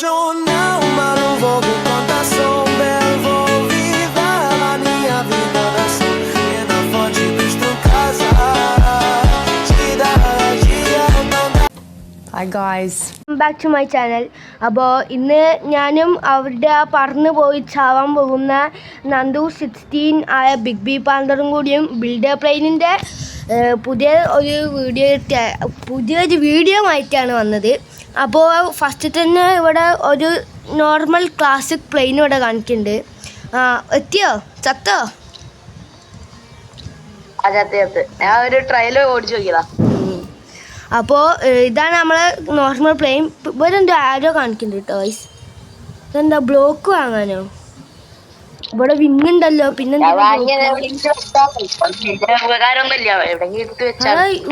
Não, mas não vou contar sombra, vou viver a minha vida da sombra fonte dos casa. Hi guys. Back to my channel. അപ്പോൾ ഇന്ന് ഞാനും അവരുടെ ആ പറന്ന് പോയി ചാവാൻ പോകുന്ന നന്ദു 16 ആയ ബിഗ് ബി പാന്തറും കൂടിയും ബിൽഡർ പ്ലെയിനിൻ്റെ പുതിയൊരു വീഡിയോ ആയിട്ടാണ് വന്നത്. അപ്പോൾ ഫസ്റ്റ് തന്നെ ഇവിടെ ഒരു നോർമൽ ക്ലാസിക് പ്ലെയിൻ ഇവിടെ കാണിക്കുന്നുണ്ട്. എത്തിയോ? ചത്തോ? ഞാൻ ഒരു ട്രയൽ ഓടിച്ചു നോക്കിയതാ. അപ്പോൾ ഇതാണ് നമ്മളെ നോർമൽ പ്ലെയിൻ. ഇവിടെ എന്താ ആരോ കാണിക്കുന്നുണ്ട് കേട്ടോ ഗൈസ്. ഇതെന്താ ബ്ലോക്ക് വാങ്ങാനോ? ഇവിടെ വിങ്ങുണ്ടല്ലോ. പിന്നെ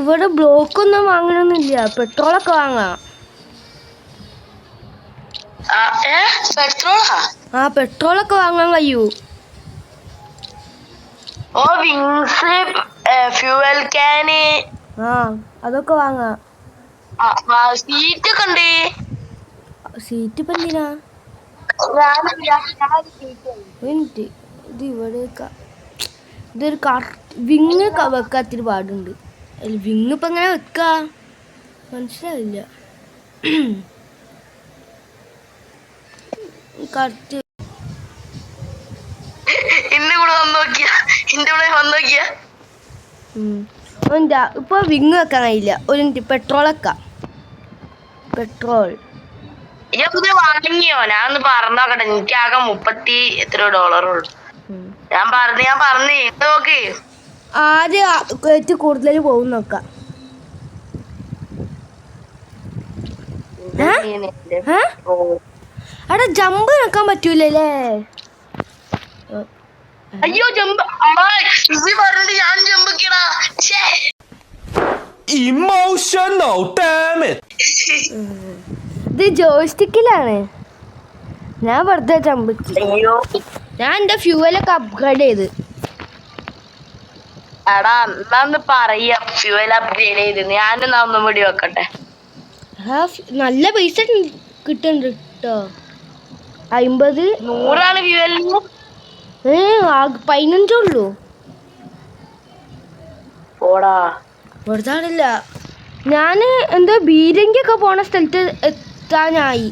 ഇവിടെ ബ്ലോക്കൊന്നും വാങ്ങണമെന്നില്ല, പെട്രോളൊക്കെ വാങ്ങാം. പെട്രോളൊക്കെ വാങ്ങാൻ കഴിയൂ. ഫ്യൂവൽ ക്യാന് അതൊക്കെ വാങ്ങാം. സീറ്റ് ഒക്കെ ഉണ്ട്. സീറ്റ് ഇപ്പം എന്തിനാ? മിനിറ്റ്, ഇത് ഇവിടെ ഇതൊരു വിങ് വെക്കാത്തിരി പാടുണ്ട്. വിങ് ഇപ്പം എങ്ങനെ വെക്കാ മനസ്സിലാവില്ല. കറക്റ്റ് എന്താ ഇപ്പൊ വിങ് വെക്കാൻ കഴിയില്ല. ഒരു മിനിറ്റ്, പെട്രോൾ വെക്കാം. പെട്രോൾ വാങ്ങിയോ? ഞാൻ ഒന്ന് പറഞ്ഞോക്കട്ടെ. എനിക്ക് ആകെ $30 ഉള്ളൂ. ഞാൻ പറഞ്ഞു നോക്ക്. ആദ്യം കൂടുതൽ പോകും നോക്കാം. അവിടെ ജമ്പ് വെക്കാൻ പറ്റൂലേ? അയ്യോ ജമ്പ് ഞാൻ ജമ്പിക്കടാ. Emotional damn it. ഇത് ജോയ്സ്റ്റിക്കിലാണ്. ഞാൻ വെറുതെ ജമ്പിക്ക്. ഞാൻ എൻ്റെ ഫ്യൂവലൊക്കെ അപ്ഗ്രേഡ് ചെയ്ത്. എടാ എന്നാന്ന് പറയാ ഫ്യൂവൽ അപ്ഗ്രേഡ് ചെയ്ത്. ഞാനെന്നാ ഒന്നും കൂടി വെക്കട്ടെ. നല്ല പൈസ കിട്ടുന്നുണ്ട് കേട്ടോ. 50 100 ഫ്യൂവലിന്. 15 ഉള്ളൂ. ഓടാ വെറുതാണില്ല. ഞാൻ എന്തോ ബീരങ്കിയൊക്കെ പോണ സ്ഥലത്ത് എത്താനായി.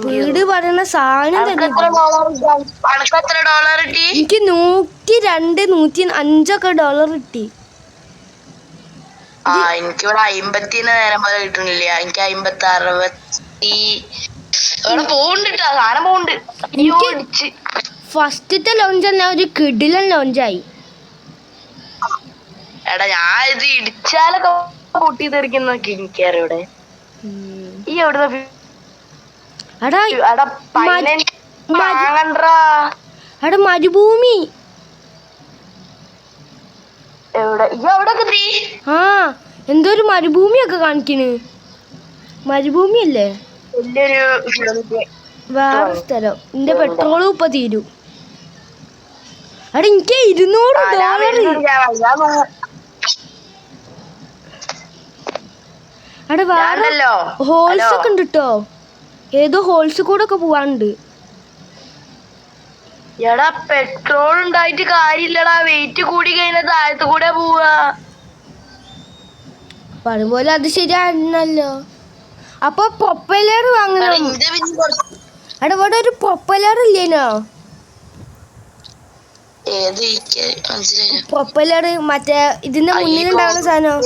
വീട് പറയുന്ന സാധനം തന്നെ. എനിക്ക് $102 $105 കിട്ടി. എനിക്കിവിടെ 50 നേരം പോലെ കിട്ടണില്ല. എനിക്ക് 50 60 പോണ്ടിട്ടാ സാധനം പോണ്ട്. ഫസ്റ്റത്തെ ലോഞ്ച് തന്നെ ഒരു കിടിലൻ ലോഞ്ചായി. എടാ ഞാൻ ഇത് ഇടിച്ചാലൊക്കെ പൊട്ടി തെറിക്കുന്നൊക്കെ എനിക്കറിയാം. ഇവിടെ ഈ എവിടുന്ന മരുഭൂമി എവിടെ? എന്തോ ഒരു മരുഭൂമിയൊക്കെ കാണിക്കണ്. മരുഭൂമിയല്ലേ? വേറെ സ്ഥലം. എന്റെ പെട്രോളും ഇപ്പൊ തീരും. അവിടെ എനിക്ക് $200. അവിടെ വേറെ ഹോൾസ് ഒക്കെ ഉണ്ട് കേട്ടോ. ഏതോ ഹോൾസ് കൂടെ ഒക്കെ പോവാനുണ്ട്. എടാ പെട്രോൾ ഉണ്ടായിട്ട് കാര്യമില്ലടാ. വെയിറ്റ് കൂടി കഴിഞ്ഞാൽ താഴത്ത് കൂടെ പോവാ. പറയുമ്പോലെ അത് ശരിയാണല്ലോ. അപ്പൊ പ്രൊപ്പല്ലർ വാങ്ങണം. അവിടെ ഇവിടെ ഒരു പ്രൊപ്പല്ലർ ഇല്ലേനോ? പ്രൊപ്പല്ലർ മറ്റേ ഇതിന്റെ മുന്നിലുണ്ടാവുന്ന സാധനം.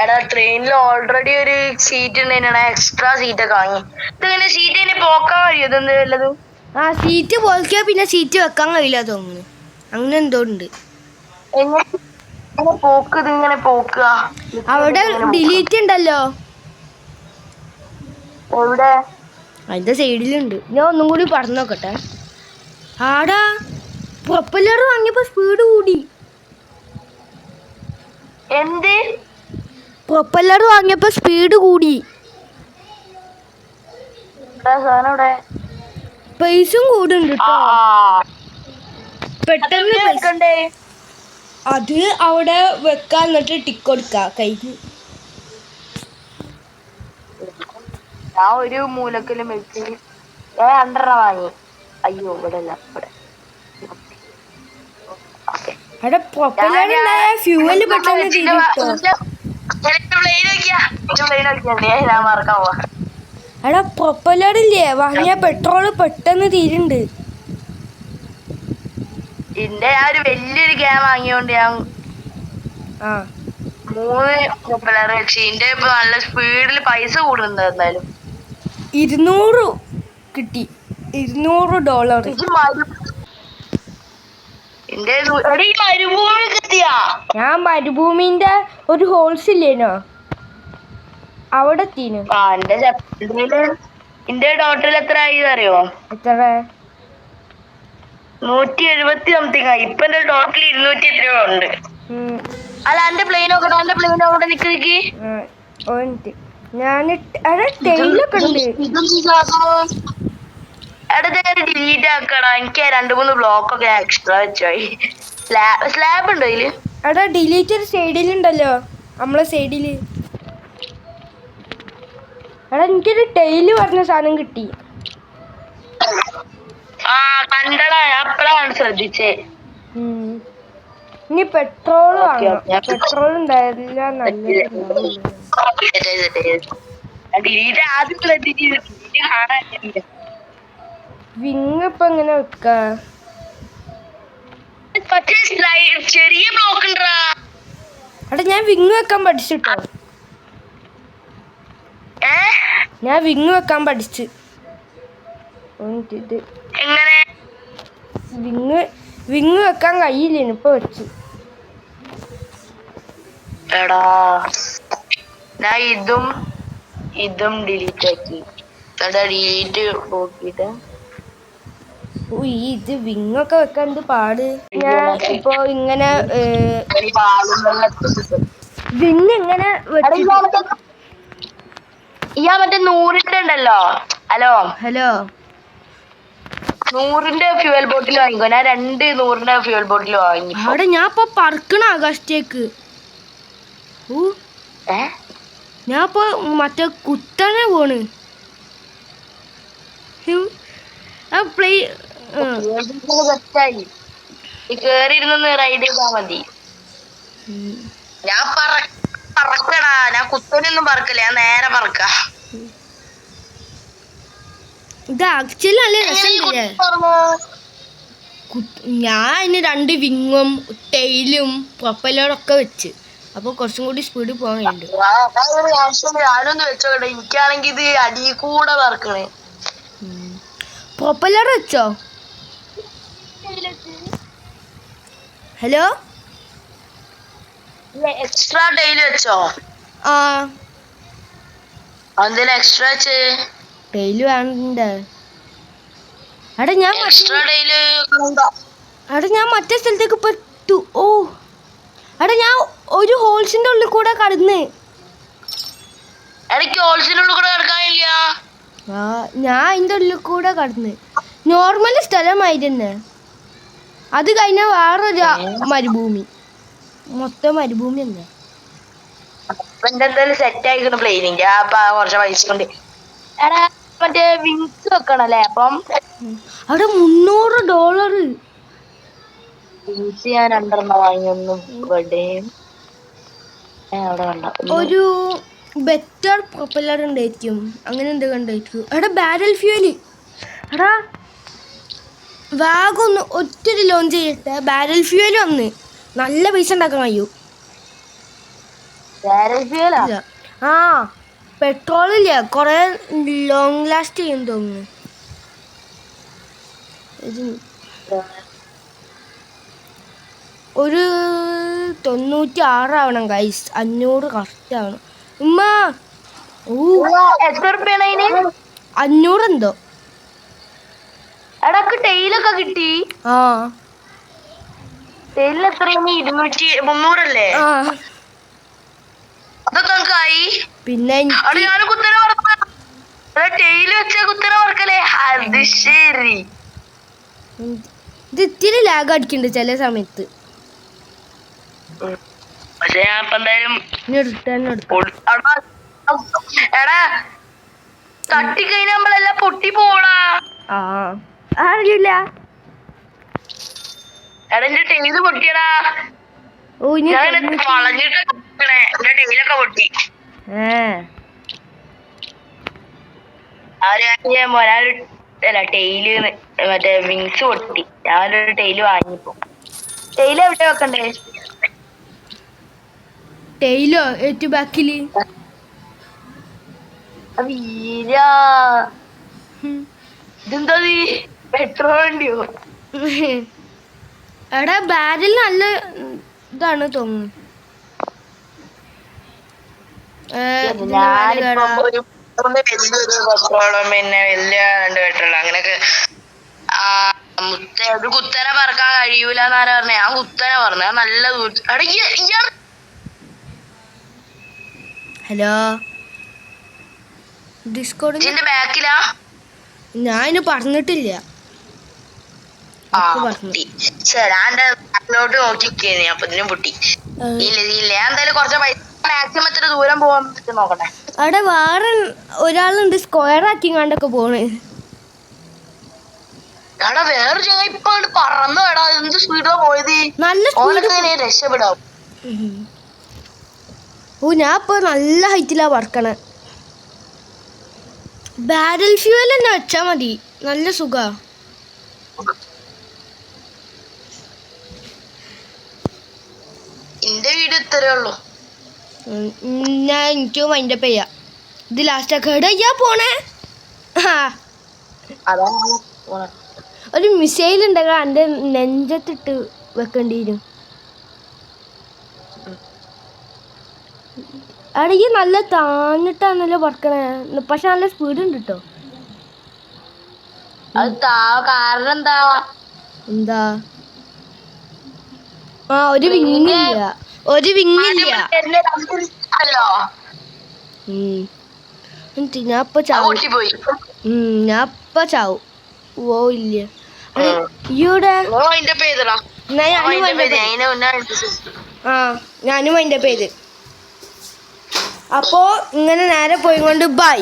എടാ ട്രെയിനിൽ ഓൾറെഡി ഒരു സീറ്റ് ഉണ്ടായിരുന്നു. എക്സ്ട്രാ സീറ്റ് ഒക്കെ വാങ്ങി. ഇതെങ്ങനെ സീറ്റ് പോക്കാൻ കഴിയും? ഇതെന്ത് വല്ലതും? സീറ്റ് പോൽക്കാ പിന്നെ സീറ്റ് വെക്കാൻ കഴിയില്ല തോന്നുന്നു. അങ്ങനെ എന്തോ ഉണ്ട്. അവിടെ ഡിലീറ്റ് ഉണ്ടല്ലോ. എവിടെ? അതിന്റെ സൈഡിലുണ്ട്. ഞാൻ ഒന്നും കൂടി പറഞ്ഞു നോക്കട്ടെ. ആടാ പ്രൊപ്പല്ലർ വാങ്ങിയപ്പോ സ്പീഡ് കൂടി. എന്ത്? പ്രൊപ്പല്ലർ വാങ്ങിയപ്പോ സ്പീഡ് കൂടി. പൈസയും കൂടുണ്ട് കേട്ടോ. പെട്ടെന്ന് അത് അവിടെ വെക്കാൻ എന്നിട്ട് ടിക്ക് കൊടുക്ക കഴിഞ്ഞു. ഞാൻ ഒരു മൂലക്കലും വെച്ച് ഞാൻ 2 വാങ്ങി. അയ്യോ ഇവിടെ അല്ല ഇവിടെ. അവിടെ പ്രൊപ്പലർ ഉണ്ടായ ഫ്യൂവല് പെട്ടെന്ന് തീരുട്ടോ. ഞാൻ മറക്കാൻ പോവാ. അവിടെ പ്രൊപ്പലർ ഇല്ലേ വാങ്ങിയ പെട്രോള് പെട്ടെന്ന് തീരുണ്ട്. ഞാൻ ഒരു വലിയൊരു ക്യാൻ വാങ്ങിയോണ്ട് ഞാൻ 3 പ്രൊപ്പലർ വെച്ച്. ഇതിന്റെ ഇപ്പൊ നല്ല സ്പീഡിൽ പൈസ കൂടുന്നുണ്ട്. എന്തായാലും 200 കിട്ടി. $200. ഞാൻ മരുഭൂമിന്റെ ഒരു ഹോൾസ് ഇല്ലേനോ അവിടെ എത്തീനു. എന്റെ ടോട്ടൽ എത്ര ആയി അറിയോ? എത്ര? 170 സംതിങ് ആയി. ഇപ്പൊ എന്റെ ടോട്ടൽ 200 എത്രയോ ഉണ്ട്. അല്ല എന്റെ പ്ലെയിൻ നോക്കട്ടെ നിക്ക്. ഞാൻ ടെയിലൊക്കെ ഉണ്ട്. ഡിലീറ്റ് ആക്കടാ. എനിക്ക് 2-3 ബ്ലോക്ക് ഒക്കെ എക്സ്ട്രാ വെച്ചായി. സ്ലാബ് ഉണ്ടോ ഇതില്? എടാ ഡിലീറ്റ് സൈഡിലുണ്ടല്ലോ നമ്മളെ സൈഡില്. എടാ എനിക്കൊരു ടെയില് പറഞ്ഞ സാധനം കിട്ടി. കണ്ടടാ, അപ്പഴാണ് ശ്രദ്ധിച്ചേ. ഇനി പെട്രോൾ വാങ്ങണം. പെട്രോൾ ഉണ്ടായില്ല നല്ലത്. വിങ് ഇപ്പൊ എങ്ങനെ വെക്ക? ചെറിയ ബ്ലോക്ക് ഉണ്ടാ. എടാ ഞാൻ വിങ് വെക്കാൻ പഠിച്ചിട്ടോ. ഞാൻ വിങ് വെക്കാൻ പഠിച്ചു. എങ്ങനെ വിങ് വെക്കാൻ കഴിയില്ലേനു, ഇപ്പൊ വെച്ചു. എടാ ഞാൻ ഇതും ഡിലീറ്റ് ആക്കി. ഡിലീറ്റ് നോക്കിട്ട് ഇത് വിങ് ഒക്കെ വെക്കാൻ എന്ത് പാട്. ഞാൻ ഇപ്പൊ ഇങ്ങനെ വിങ് എങ്ങനെ ഇയാ മറ്റേ 100 ഉണ്ടല്ലോ. ഹലോ 100 ഫ്യൂവൽ ബോട്ടിൽ വാങ്ങിക്കോ. ഞാൻ 2 100 ഫ്യൂവൽ ബോട്ടിൽ വാങ്ങി. അവിടെ ഞാൻ ഇപ്പൊ പറക്കണ ആകാശത്തേക്ക്. ഞാൻ ഇപ്പൊ മറ്റേ കുത്തനെ പോണ്. കേറിയിരുന്ന് റൈഡ് ചെയ്താ മതി. ഞാൻ പറക്കടാ. ഞാൻ കുത്തനൊന്നും പറക്കില്ല, ഞാൻ നേരെ പറക്ക. ഇത് ആക്ച്വലി നല്ല രസമില്ലേ? ഞാൻ അതിന് 2 വിങ്ങും ടെയിലും പ്രൊപ്പലറൊക്കെ വെച്ച്. അപ്പൊ കുറച്ചും കൂടി സ്പീഡിൽ പോകാൻ വേണ്ടി ഞാനൊന്ന് വെച്ചോട്ടെ. എനിക്കാണെങ്കിൽ ഇത് അടി കൂടെ പറക്കണേ. പ്രൊപ്പലർ വെച്ചോ? ഹലോ എക്സ്ട്രാ ടെയില് വെച്ചോ? എന്തിനാ എക്സ്ട്രാ വെച്ച്? ടെയില് വേണ്ട. എടാ ഞാൻ മറ്റേ സ്ഥലത്തേക്ക് പെട്ടു. എടാ ഞാൻ ഒരു ഹോൾസിന്റെ ഉള്ളിൽ കൂടെ കടന്ന്. എനിക്ക് ഹോൾസിന്റെ ഉള്ളിൽ കൂടെ കടക്കാനില്ല. ഞാൻ അതിന്റെ ഉള്ളിൽ കൂടെ കടന്ന്. നോർമൽ സ്ഥലമായിരുന്നു. അത് കഴിഞ്ഞ വേറൊരു മരുഭൂമി. മൊത്തം മരുഭൂമി എന്താ. എന്തായാലും സെറ്റ് ആയിക്കണ പ്ലെയിനിങ്. കുറച്ച് പൈസ കൊണ്ട് എടാ മറ്റേ വിങ്സ് വെക്കണല്ലേ? അപ്പം അവിടെ $300. വിങ്സ് ഞാൻ 2 വാങ്ങിയൊന്നും ഇവിടെയും അവിടെ കണ്ട. ഒരു ബെറ്റർ പ്രൊപ്പലർ ഉണ്ടായിരിക്കും. അങ്ങനെ എന്ത് കണ്ടായിരിക്കും. എടാ ബാരൽ ഫ്യൂവല്. എടാ വേഗം ഒന്ന് ഒറ്റൊരു ലോഞ്ച് ചെയ്തിട്ട് ബാരൽ ഫ്യൂവൽ വന്ന് നല്ല പൈസ ഉണ്ടാക്കാൻ കഴിയും. പെട്രോൾ ഇല്ല, കൊറേ ലോങ് ലാസ്റ്റ് ചെയ്യും തോന്നുന്നു. ഒരു 96 ആവണം ഗൈസ്. 500 കറക്റ്റ് ആവണം. ഉമ്മ 500 എന്തോ. എടക്ക് ടെയിലൊക്കെ കിട്ടി. ടെയിലിന് എത്രയാണ്? 200-300 അല്ലേ? അതൊക്കെ നമുക്കായി. പിന്നെ ഞാൻ കുത്തനെ ടെയില് വെച്ച കുത്തനെ വർക്കല്ലേ? അത് ശരി. ഇത് ഇത്തിരി ലാഗ് അടിക്കുന്നുണ്ട് ചില സമയത്ത്. പക്ഷെ ഞാൻ ഇപ്പൊ എന്തായാലും എടാ തട്ടിക്കഴിഞ്ഞാൽ നമ്മളെല്ലാം പൊട്ടി പോടാ. ആ അറിയില്ല. എടാ എന്റെ ടെയിൽ പൊട്ടിയടാ. ഓ ഇനി ഞാൻ വളഞ്ഞിട്ട് എന്റെ ടെയിലൊക്കെ പൊട്ടി. ഒരാള് അല്ല ടെയില് മറ്റേ വിങ്സ് പൊട്ടി. ഞാനൊരു ടെയില് വാങ്ങിപ്പോ. ടെയില് എവിടെ വെക്കണ്ടേ? ടെയിലോ ഏറ്റവും ബാക്കില്. വീരാ ഇതെന്താ പെട്രോൾ വണ്ടിയോ? എടാ ബാരൽ നല്ല ഇതാണ് തോന്നുന്നു. ഞാനിപ്പോ ഒരു വലിയൊരു പെട്രോളും പിന്നെ വലിയ 2 പെട്രോളും അങ്ങനെയൊക്കെ. ഒരു കുത്തനെ പറക്കാൻ കഴിയൂല എന്നാരാ പറഞ്ഞ. ഞാൻ കുത്തനെ പറഞ്ഞു. ഞാൻ നല്ല ദൂരം. ഹലോ ഡിസ്കോഡിന്റെ ബാക്കിലാ. ഞാൻ ഇനി പറഞ്ഞിട്ടില്ല. ഞാനോട്ട് നോക്കിക്കേനി അപ്പൊ ഇതിനും പൊട്ടി. ഇല്ല ഞാൻ എന്തായാലും കുറച്ച് പൈസ മാക്സിമം എത്ര ദൂരം പോവാൻ പറ്റും നോക്കട്ടെ. അവിടെ വേറെ ഒരാളുണ്ട് സ്ക്വയർ ആക്കി കണ്ടൊക്കെ പോണ്. എടാ വേറെ ചങ്ങ ഇപ്പൊ പറന്നു എടാ. എന്ത് സ്പീഡാ പോയത്. നല്ല ഓനൊക്കെ രക്ഷപ്പെടാം. ഓ ഞാൻ ഇപ്പൊ നല്ല ഹൈറ്റിലാ പറക്കണേ. ബാരൽ ഫ്യൂവൽ തന്നെ വെച്ചാ മതി. നല്ല സുഖാ. എന്റെ വീട് ഇത്രേ ഉള്ളൂ. ഞാൻ എനിക്ക് വൈൻഡപ്പ് ചെയ്യാം. ഇത് ലാസ്റ്റ് ഒക്കെ എടാ പോണേ. ഒരു മിസൈൽ ഉണ്ടെങ്കിൽ എൻ്റെ നെഞ്ചത്തിട്ട് വെക്കേണ്ടി വരും. അടയ്ക്ക് നല്ല താന്നിട്ടാണല്ലോ പറക്കണേ. പക്ഷെ നല്ല സ്പീഡ് ഉണ്ട് കേട്ടോ. കാരണം എന്താ ഒരു വിങ്ങില്ല. ഞാൻ ഇപ്പൊ ചാവും. ഓ ഇല്ല ഞാനും അതിന്റെ പേര്. അപ്പോ ഇങ്ങനെ നേരെ പോയിക്കൊണ്ട് ബൈ.